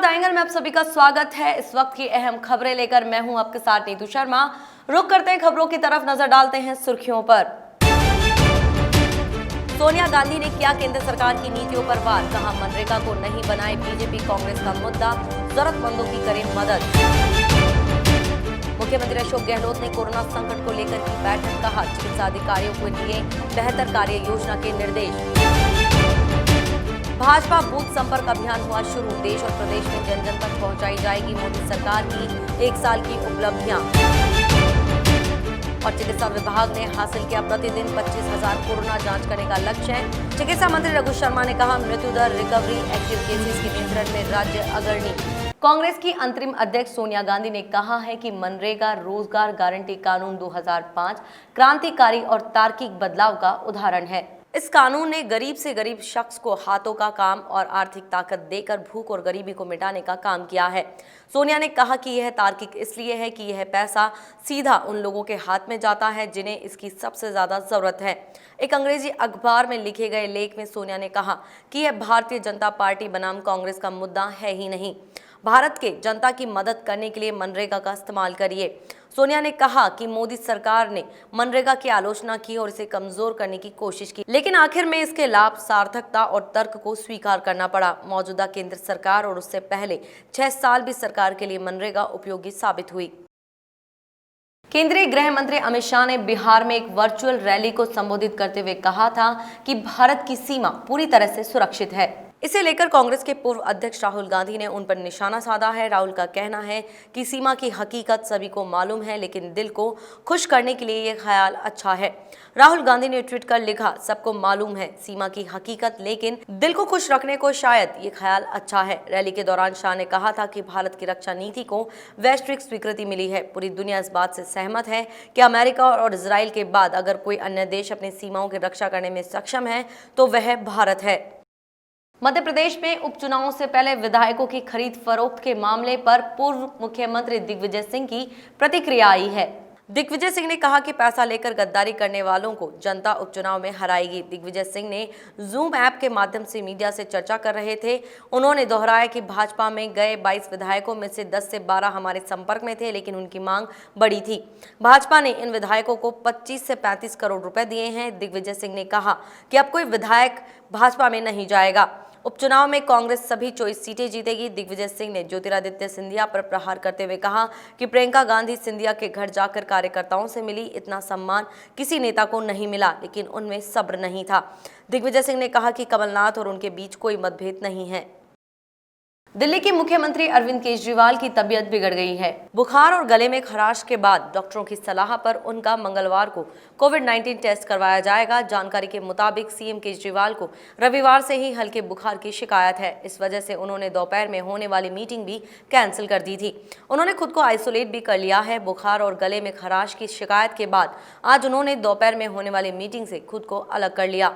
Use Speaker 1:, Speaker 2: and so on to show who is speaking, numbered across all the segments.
Speaker 1: नमस्कार एंगल में आप सभी का स्वागत है। इस वक्त की अहम खबरें लेकर मैं हूं आपके साथ नीतू शर्मा। रुक करते हैं खबरों की तरफ, नजर डालते हैं सुर्खियों पर। सोनिया गांधी ने किया केंद्र सरकार की नीतियों पर वार, कहा मनरेगा को नहीं बनाए बीजेपी कांग्रेस का मुद्दा, जरूरतमंदों की करें मदद। मुख्यमंत्री अशोक गहलोत ने कोरोना संकट को लेकर की बैठक, कहा चिकित्सा अधिकारियों को दिए बेहतर कार्य योजना के निर्देश। भाजपा बूथ संपर्क अभियान हुआ शुरू, देश और प्रदेश में जन जन तक पहुंचाई जाएगी मोदी सरकार की 1 साल की उपलब्धियां। और चिकित्सा विभाग ने हासिल किया प्रतिदिन 25,000 कोरोना जांच करने का लक्ष्य। चिकित्सा मंत्री रघु शर्मा ने कहा मृत्यु दर, रिकवरी, एक्टिव केसेस के नियंत्रण में राज्य अग्रणी। कांग्रेस की अंतरिम अध्यक्ष सोनिया गांधी ने कहा है कि मनरेगा रोजगार गारंटी कानून 2005 क्रांतिकारी और तार्किक बदलाव का उदाहरण है। इस कानून ने गरीब से गरीब शख्स को हाथों का काम और आर्थिक ताकत देकर भूख और गरीबी को मिटाने का काम किया है। सोनिया ने कहा कि यह तार्किक इसलिए है कि यह पैसा सीधा उन लोगों के हाथ में जाता है जिन्हें इसकी सबसे ज्यादा जरूरत है। एक अंग्रेजी अखबार में लिखे गए लेख में सोनिया ने कहा कि यह भारतीय जनता पार्टी बनाम कांग्रेस का मुद्दा है ही नहीं, भारत के जनता की मदद करने के लिए मनरेगा का इस्तेमाल करिए। सोनिया ने कहा कि मोदी सरकार ने मनरेगा की आलोचना की और इसे कमजोर करने की कोशिश की, लेकिन आखिर में इसके लाभ, सार्थकता और तर्क को स्वीकार करना पड़ा। मौजूदा केंद्र सरकार और उससे पहले 6 साल भी सरकार के लिए मनरेगा उपयोगी साबित हुई। केंद्रीय गृह मंत्री अमित शाह ने बिहार में एक वर्चुअल रैली को संबोधित करते हुए कहा था कि भारत की सीमा पूरी तरह से सुरक्षित है। इसे लेकर कांग्रेस के पूर्व अध्यक्ष राहुल गांधी ने उन पर निशाना साधा है। राहुल का कहना है कि सीमा की हकीकत सभी को मालूम है, लेकिन दिल को खुश करने के लिए ये ख्याल अच्छा है। राहुल गांधी ने ट्वीट कर लिखा, सबको मालूम है सीमा की हकीकत, लेकिन दिल को खुश रखने को शायद ये ख्याल अच्छा है। रैली के दौरान शाह ने कहा था कि भारत की रक्षा नीति को वैश्विक स्वीकृति मिली है। पूरी दुनिया इस बात से सहमत है कि अमेरिका और इजराइल के बाद अगर कोई अन्य देश अपनी सीमाओं की रक्षा करने में सक्षम है तो वह भारत है। मध्य प्रदेश में उपचुनावों से पहले विधायकों की खरीद फरोख्त के मामले पर पूर्व मुख्यमंत्री दिग्विजय सिंह की प्रतिक्रिया आई है। दिग्विजय सिंह ने कहा कि पैसा लेकर गद्दारी करने वालों को जनता उपचुनाव में हराएगी। दिग्विजय सिंह ने जूम ऐप के माध्यम से मीडिया से चर्चा कर रहे थे। उन्होंने दोहराया कि भाजपा में गए 22 विधायकों में से 10 से 12 हमारे संपर्क में थे, लेकिन उनकी मांग बड़ी थी। भाजपा ने इन विधायकों को 25 से 35 करोड़ रुपए दिए हैं। दिग्विजय सिंह ने कहा कि अब कोई विधायक भाजपा में नहीं जाएगा। उपचुनाव में कांग्रेस सभी 24 सीटें जीतेगी। दिग्विजय सिंह ने ज्योतिरादित्य सिंधिया पर प्रहार करते हुए कहा कि प्रियंका गांधी सिंधिया के घर जाकर कार्यकर्ताओं से मिली, इतना सम्मान किसी नेता को नहीं मिला, लेकिन उनमें सब्र नहीं था। दिग्विजय सिंह ने कहा कि कमलनाथ और उनके बीच कोई मतभेद नहीं है। दिल्ली के मुख्यमंत्री अरविंद केजरीवाल की तबीयत बिगड़ गई है। बुखार और गले में खराश के बाद डॉक्टरों की सलाह पर उनका मंगलवार को कोविड-19 टेस्ट करवाया जाएगा। जानकारी के मुताबिक सीएम केजरीवाल को रविवार से ही हल्के बुखार की शिकायत है। इस वजह से उन्होंने दोपहर में होने वाली मीटिंग भी कैंसिल कर दी थी। उन्होंने खुद को आइसोलेट भी कर लिया है। बुखार और गले में खराश की शिकायत के बाद आज उन्होंने दोपहर में होने वाली मीटिंग से खुद को अलग कर लिया।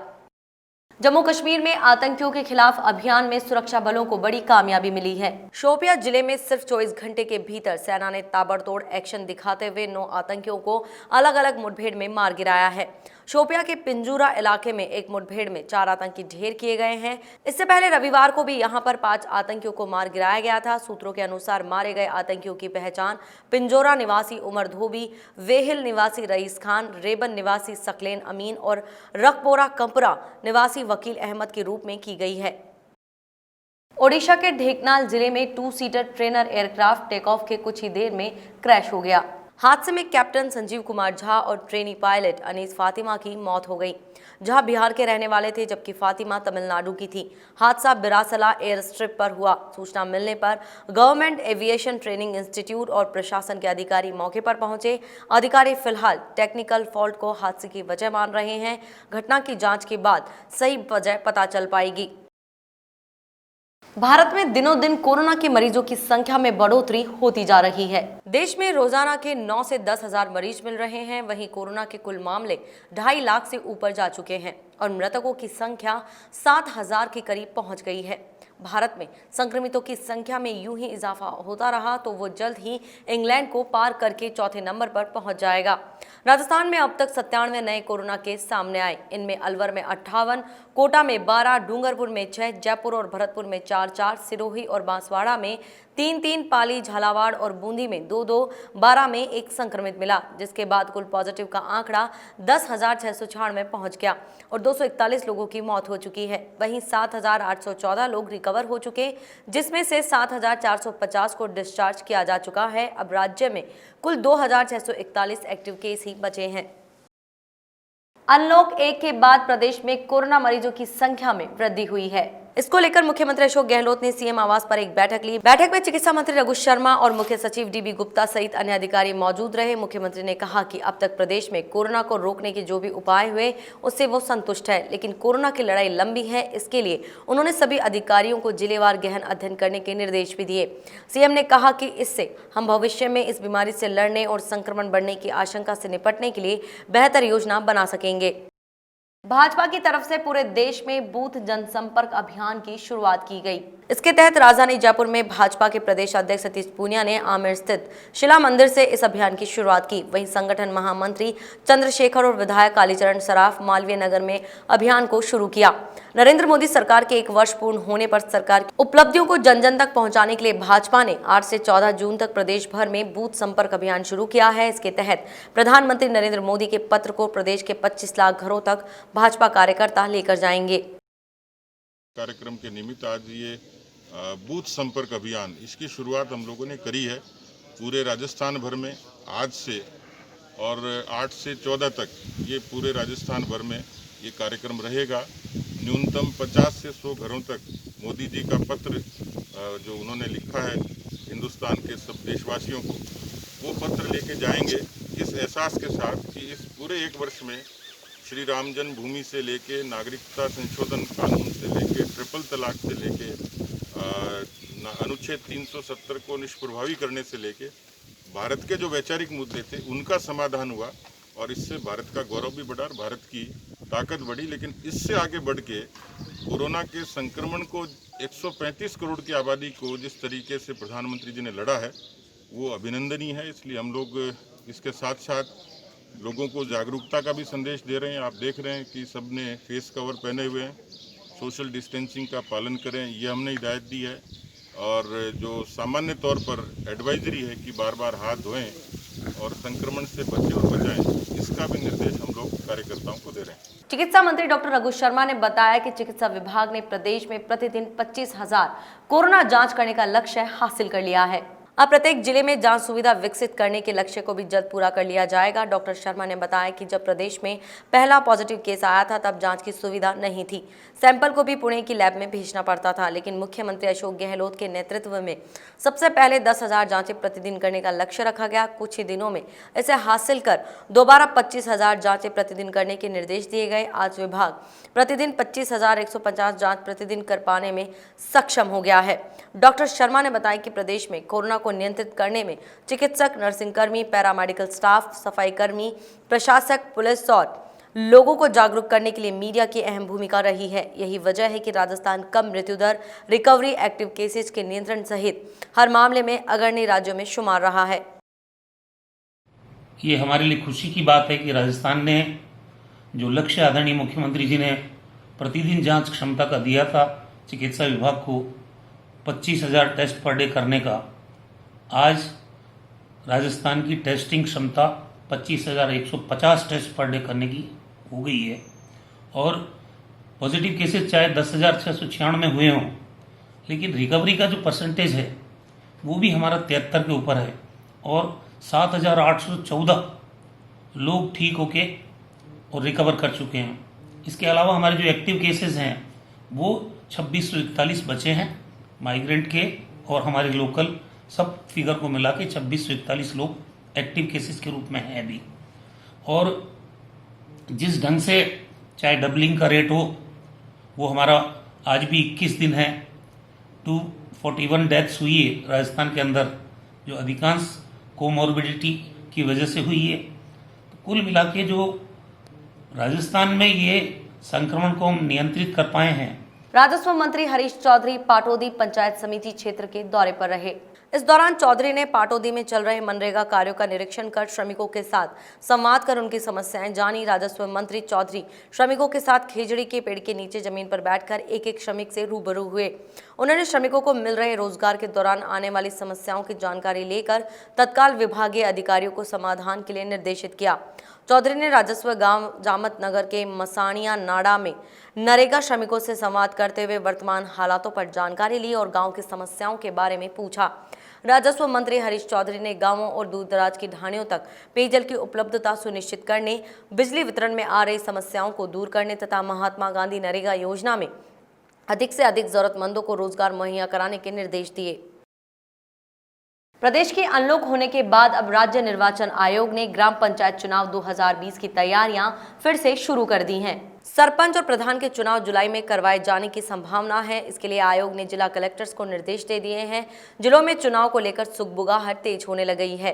Speaker 1: जम्मू कश्मीर में आतंकियों के खिलाफ अभियान में सुरक्षा बलों को बड़ी कामयाबी मिली है। शोपियां जिले में सिर्फ 24 घंटे के भीतर सेना ने ताबड़तोड़ एक्शन दिखाते हुए 9 आतंकियों को अलग अलग मुठभेड़ में मार गिराया है। शोपियां के पिंजूरा इलाके में एक मुठभेड़ में 4 आतंकी ढेर किए गए हैं। इससे पहले रविवार को भी यहां पर 5 आतंकियों को मार गिराया गया था। सूत्रों के अनुसार मारे गए आतंकियों की पहचान पिंजोरा निवासी उमर धोबी, वेहिल निवासी रईस खान, रेबन निवासी सकलेन अमीन और रखपोरा कंपरा निवासी वकील अहमद के रूप में की गई है। ओडिशा के ढेंकनाल जिले में 2 seater trainer aircraft take off के कुछ ही देर में क्रैश हो गया। हादसे में कैप्टन संजीव कुमार झा और ट्रेनी पायलट अनीस फातिमा की मौत हो गई। झा बिहार के रहने वाले थे, जबकि फातिमा तमिलनाडु की थी। हादसा बिरासला एयर स्ट्रिप पर हुआ। सूचना मिलने पर गवर्नमेंट एविएशन ट्रेनिंग इंस्टीट्यूट और प्रशासन के अधिकारी मौके पर पहुंचे। अधिकारी फिलहाल टेक्निकल फॉल्ट को हादसे की वजह मान रहे हैं। घटना की जांच के बाद सही वजह पता चल पाएगी। भारत में दिनों दिन कोरोना के मरीजों की संख्या में बढ़ोतरी होती जा रही है। देश में रोजाना के 9 से 10 हजार मरीज मिल रहे हैं। वहीं कोरोना के कुल मामले 2.5 लाख से ऊपर जा चुके हैं। और मृतकों की संख्या 7,000 के करीब पहुंच गई है। भारत में संक्रमितों की संख्या में यूं ही इजाफा होता रहा तो वो जल्द ही इंग्लैंड को पार करके चौथे नंबर पर पहुंच जाएगा। राजस्थान में अब तक 97 नए कोरोना केस सामने आए। इनमें अलवर में 58, कोटा में 12, डूंगरपुर में 6, जयपुर और भरतपुर में 4, सिरोही और बांसवाड़ा में 3, पाली, झालावाड़ और बूंदी में 2, 12 में 1 संक्रमित मिला, जिसके बाद कुल पॉजिटिव का आंकड़ा 10,696 पहुंच गया और 241 लोगों की मौत हो चुकी है। वहीं 7,814 लोग रिकवर हो चुके, जिसमें से 7,450 को डिस्चार्ज किया जा चुका है। अब राज्य में कुल 2,641 एक्टिव केस ही बचे हैं। अनलॉक 1 के बाद प्रदेश में कोरोना मरीजों की संख्या में वृद्धि हुई है। इसको लेकर मुख्यमंत्री अशोक गहलोत ने सीएम आवास पर एक बैठक ली। बैठक में चिकित्सा मंत्री रघु शर्मा और मुख्य सचिव डीबी गुप्ता सहित अन्य अधिकारी मौजूद रहे। मुख्यमंत्री ने कहा कि अब तक प्रदेश में कोरोना को रोकने के जो भी उपाय हुए उससे वो संतुष्ट है, लेकिन कोरोना की लड़ाई लंबी है। इसके लिए उन्होंने सभी अधिकारियों को जिलेवार गहन अध्ययन करने के निर्देश भी दिए। सीएम ने कहा कि इससे हम भविष्य में इस बीमारी से लड़ने और संक्रमण बढ़ने की आशंका से निपटने के लिए बेहतर योजना बना सकेंगे। भाजपा की तरफ से पूरे देश में बूथ जनसंपर्क अभियान की शुरुआत की गई। इसके तहत राजधानी जयपुर में भाजपा के प्रदेश अध्यक्ष सतीश पूनिया ने आमेर स्थित शिला मंदिर से इस अभियान की शुरुआत की। वहीं संगठन महामंत्री चंद्रशेखर और विधायक कालीचरण सराफ मालवीय नगर में अभियान को शुरू किया। नरेंद्र मोदी सरकार के 1 वर्ष पूर्ण होने पर सरकार की उपलब्धियों को जन जन तक पहुंचाने के लिए भाजपा ने 8 से 14 जून तक प्रदेश भर में बूथ संपर्क अभियान शुरू किया है। इसके तहत प्रधानमंत्री नरेंद्र मोदी के पत्र को प्रदेश के 25 लाख घरों तक भाजपा कार्यकर्ता लेकर जाएंगे।
Speaker 2: कार्यक्रम के निमित्त आज ये बूथ संपर्क अभियान, इसकी शुरुआत हम लोगों ने करी है पूरे राजस्थान भर में आज से, और 8 से 14 तक ये पूरे राजस्थान भर में ये कार्यक्रम रहेगा। न्यूनतम 50 से 100 घरों तक मोदी जी का पत्र जो उन्होंने लिखा है हिंदुस्तान के सब देशवासियों को, वो पत्र लेके जाएंगे इस एहसास के साथ कि इस पूरे 1 वर्ष में श्री राम जन्मभूमि से लेके नागरिकता संशोधन कानून से लेके ट्रिपल तलाक से लेके अनुच्छेद 370 को निष्प्रभावी करने से लेके भारत के जो वैचारिक मुद्दे थे उनका समाधान हुआ, और इससे भारत का गौरव भी बढ़ा और भारत की ताकत बढ़ी। लेकिन इससे आगे बढ़ के कोरोना के संक्रमण को 135 करोड़ की आबादी को जिस तरीके से प्रधानमंत्री जी ने लड़ा है वो अभिनंदनीय है। इसलिए हम लोग इसके साथ साथ लोगों को जागरूकता का भी संदेश दे रहे हैं। आप देख रहे हैं कि सबने फेस कवर पहने हुए हैं, सोशल डिस्टेंसिंग का पालन करें, ये हमने हिदायत दी है। और जो सामान्य तौर पर एडवाइजरी है कि बार बार हाथ धोएं और संक्रमण से बचें और बचाएं, इसका भी निर्देश हम लोग कार्यकर्ताओं को दे रहे हैं।
Speaker 1: चिकित्सा मंत्री डॉक्टर रघु शर्मा ने बताया कि चिकित्सा विभाग ने प्रदेश में प्रतिदिन 25,000 कोरोना जांच करने का लक्ष्य हासिल कर लिया है। अब प्रत्येक जिले में जांच सुविधा विकसित करने के लक्ष्य को भी जल्द पूरा कर लिया जाएगा। डॉक्टर शर्मा ने बताया कि जब प्रदेश में पहला पॉजिटिव केस आया था तब जांच की सुविधा नहीं थी, सैंपल को भी पुणे की लैब में भेजना पड़ता था। लेकिन मुख्यमंत्री अशोक गहलोत के नेतृत्व में सबसे पहले 10,000 जांचें प्रतिदिन करने का लक्ष्य रखा गया। कुछ ही दिनों में इसे हासिल कर दोबारा 25,000 जांचें प्रतिदिन करने के निर्देश दिए गए। आज विभाग प्रतिदिन 25,150 जाँच प्रतिदिन कर पाने में सक्षम हो गया है। डॉक्टर शर्मा ने बताया कि प्रदेश में कोरोना को नियंत्रित करने में चिकित्सक, नर्सिंग कर्मी, पैरामेडिकल स्टाफ, सफाई कर्मी, प्रशासक, पुलिस और लोगों को जागरूक करने के लिए मीडिया की अहम भूमिका रही है। यही वजह है कि राजस्थान कम मृत्यु दर, रिकवरी, एक्टिव केसेज के नियंत्रण सहित हर मामले में अग्रणी राज्यों में शुमार रहा है।
Speaker 3: ये हमारे लिए खुशी की बात है कि राजस्थान ने जो लक्ष्य आदरणीय मुख्यमंत्री जी ने प्रतिदिन जांच क्षमता का दिया था चिकित्सा विभाग को 25,000 टेस्ट पर डे करने का, आज राजस्थान की टेस्टिंग क्षमता 25,150 टेस्ट पर डे करने की हो गई है। और पॉजिटिव केसेस चाहे 10,696 हुए हों, लेकिन रिकवरी का जो परसेंटेज है वो भी हमारा 73 के ऊपर है और 7,814 लोग ठीक होके और रिकवर कर चुके हैं। इसके अलावा हमारे जो एक्टिव केसेस हैं वो 2641 बचे हैं माइग्रेंट के, और हमारे लोकल सब फिगर को मिला के 2641 लोग एक्टिव केसेस के रूप में हैं अभी। और जिस ढंग से चाहे डबलिंग का रेट हो वो हमारा आज भी 21 दिन है, 241 डेथ्स हुई है राजस्थान के अंदर, जो अधिकांश कोमॉर्बिडिटी की वजह से हुई है। तो कुल मिला के जो राजस्थान में ये संक्रमण को हम नियंत्रित कर पाए हैं।
Speaker 1: राजस्व मंत्री हरीश चौधरी पाटौदी पंचायत समिति क्षेत्र के दौरे पर रहे। इस दौरान चौधरी ने पाटौदी में चल रहे मनरेगा कार्यों का निरीक्षण कर श्रमिकों के साथ संवाद कर उनकी समस्याएं जानी। राजस्व मंत्री चौधरी श्रमिकों के साथ खेजड़ी के पेड़ के नीचे जमीन पर बैठकर एक एक श्रमिक से रूबरू हुए। उन्होंने श्रमिकों को मिल रहे रोजगार के दौरान आने वाली समस्याओं की जानकारी लेकर तत्काल विभागीय अधिकारियों को समाधान के लिए निर्देशित किया। चौधरी ने राजस्व गांव जामत नगर के मसाणिया नाड़ा में नरेगा श्रमिकों से संवाद करते हुए वर्तमान हालातों पर जानकारी ली और गांव की समस्याओं के बारे में पूछा। राजस्व मंत्री हरीश चौधरी ने गांवों और दूर दराज की ढाणियों तक पेयजल की उपलब्धता सुनिश्चित करने, बिजली वितरण में आ रही समस्याओं को दूर करने तथा महात्मा गांधी नरेगा योजना में अधिक से अधिक जरूरतमंदों को रोजगार मुहैया कराने के निर्देश दिए। प्रदेश के अनलॉक होने के बाद अब राज्य निर्वाचन आयोग ने ग्राम पंचायत चुनाव 2020 की तैयारियां फिर से शुरू कर दी हैं। सरपंच और प्रधान के चुनाव जुलाई में करवाए जाने की संभावना है। इसके लिए आयोग ने जिला कलेक्टर्स को निर्देश दे दिए हैं। जिलों में चुनाव को लेकर सुगबुगाहट तेज होने लगी है।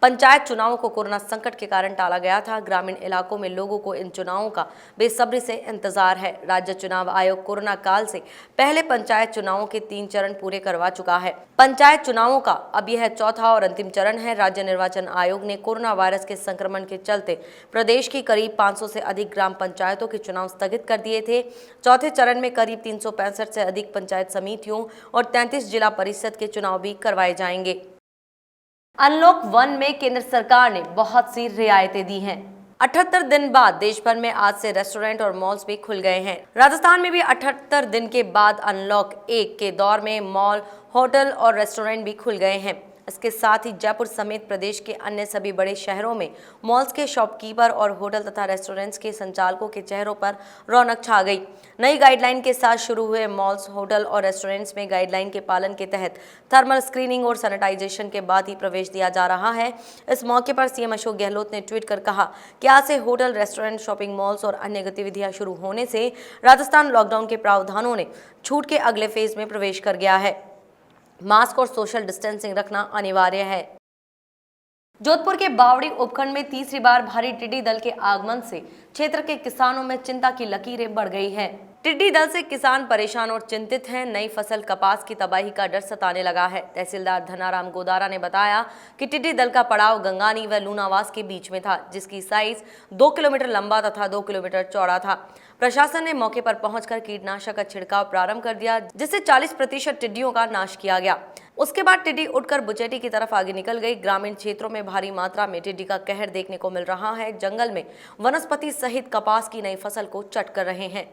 Speaker 1: पंचायत चुनावों को कोरोना संकट के कारण टाला गया था। ग्रामीण इलाकों में लोगों को इन चुनावों का बेसब्री से इंतजार है। राज्य चुनाव आयोग कोरोना काल से पहले पंचायत चुनावों के 3 चरण पूरे करवा चुका है। पंचायत चुनावों का अब यह चौथा और अंतिम चरण है। राज्य निर्वाचन आयोग ने कोरोना वायरस के संक्रमण के चलते प्रदेश की करीब 500 से अधिक ग्राम पंचायतों के चुनाव स्थगित कर दिए थे। चौथे चरण में करीब 365 से अधिक पंचायत समितियों और 33 जिला परिषद के चुनाव भी करवाए जाएंगे। अनलॉक 1 में केंद्र सरकार ने बहुत सी रियायतें दी हैं। 78 दिन बाद देश भर में आज से रेस्टोरेंट और मॉल्स भी खुल गए हैं। राजस्थान में भी 78 दिन के बाद अनलॉक 1 के दौर में मॉल, होटल और रेस्टोरेंट भी खुल गए हैं। इसके साथ ही जयपुर समेत प्रदेश के अन्य सभी बड़े शहरों में मॉल्स के शॉपकीपर और होटल तथा रेस्टोरेंट्स के संचालकों के चेहरों पर रौनक छा गई। नई गाइडलाइन के साथ शुरू हुए मॉल्स, होटल और रेस्टोरेंट्स में गाइडलाइन के पालन के तहत थर्मल स्क्रीनिंग और सैनिटाइजेशन के बाद ही प्रवेश दिया जा रहा है। इस मौके पर सीएम अशोक गहलोत ने ट्वीट कर कहा कि आज से होटल, रेस्टोरेंट, शॉपिंग मॉल्स और अन्य गतिविधियां शुरू होने से राजस्थान लॉकडाउन के प्रावधानों ने छूट के अगले फेज में प्रवेश कर गया है। मास्क और सोशल डिस्टेंसिंग रखना अनिवार्य है। जोधपुर के बावड़ी उपखंड में तीसरी बार भारी टिड्डी दल के आगमन से क्षेत्र के किसानों में चिंता की लकीरें बढ़ गई हैं। टिड्डी दल से किसान परेशान और चिंतित हैं। नई फसल कपास की तबाही का डर सताने लगा है। तहसीलदार धनाराम गोदारा ने बताया कि टिड्डी दल का पड़ाव गंगानी व लूनावास के बीच में था, जिसकी साइज 2 किलोमीटर लंबा तथा 2 किलोमीटर चौड़ा था। प्रशासन ने मौके पर पहुंचकर कीटनाशक का छिड़काव प्रारंभ कर दिया, जिससे 40% टिड्डियों का नाश किया गया। उसके बाद टिड्डी उड़कर बुचेटी की तरफ आगे निकल गई। ग्रामीण क्षेत्रों में भारी मात्रा में टिड्डी का कहर देखने को मिल रहा है। जंगल में वनस्पति सहित कपास की नई फसल को चट कर रहे हैं।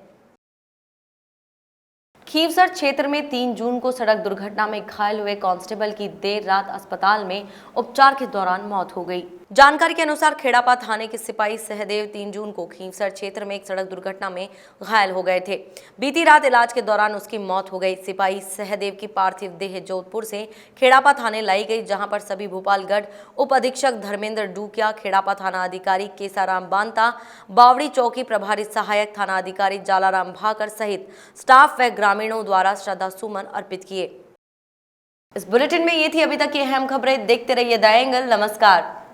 Speaker 1: खीवसर क्षेत्र में 3 जून को सड़क दुर्घटना में घायल हुए कांस्टेबल की देर रात अस्पताल में उपचार के दौरान मौत हो गई। जानकारी के अनुसार खेड़ापा थाने के सिपाही सहदेव 3 जून को खीवसर क्षेत्र में एक सड़क दुर्घटना में घायल हो गए थे। बीती रात इलाज के दौरान उसकी मौत हो गई। सिपाही सहदेव की पार्थिव देह जोधपुर से खेड़ापा थाने लाई गई, जहां पर सभी भोपालगढ़ उप अधीक्षक धर्मेंद्र डूकिया, खेड़ापा थाना अधिकारी केसाराम बांता, बावड़ी चौकी प्रभारी सहायक थाना अधिकारी जालाराम भाकर सहित स्टाफ व ग्रामीणों द्वारा श्रद्धा सुमन अर्पित किए। इस बुलेटिन में ये थी अभी तक की अहम खबरें। देखते रहिए द एंगल। नमस्कार।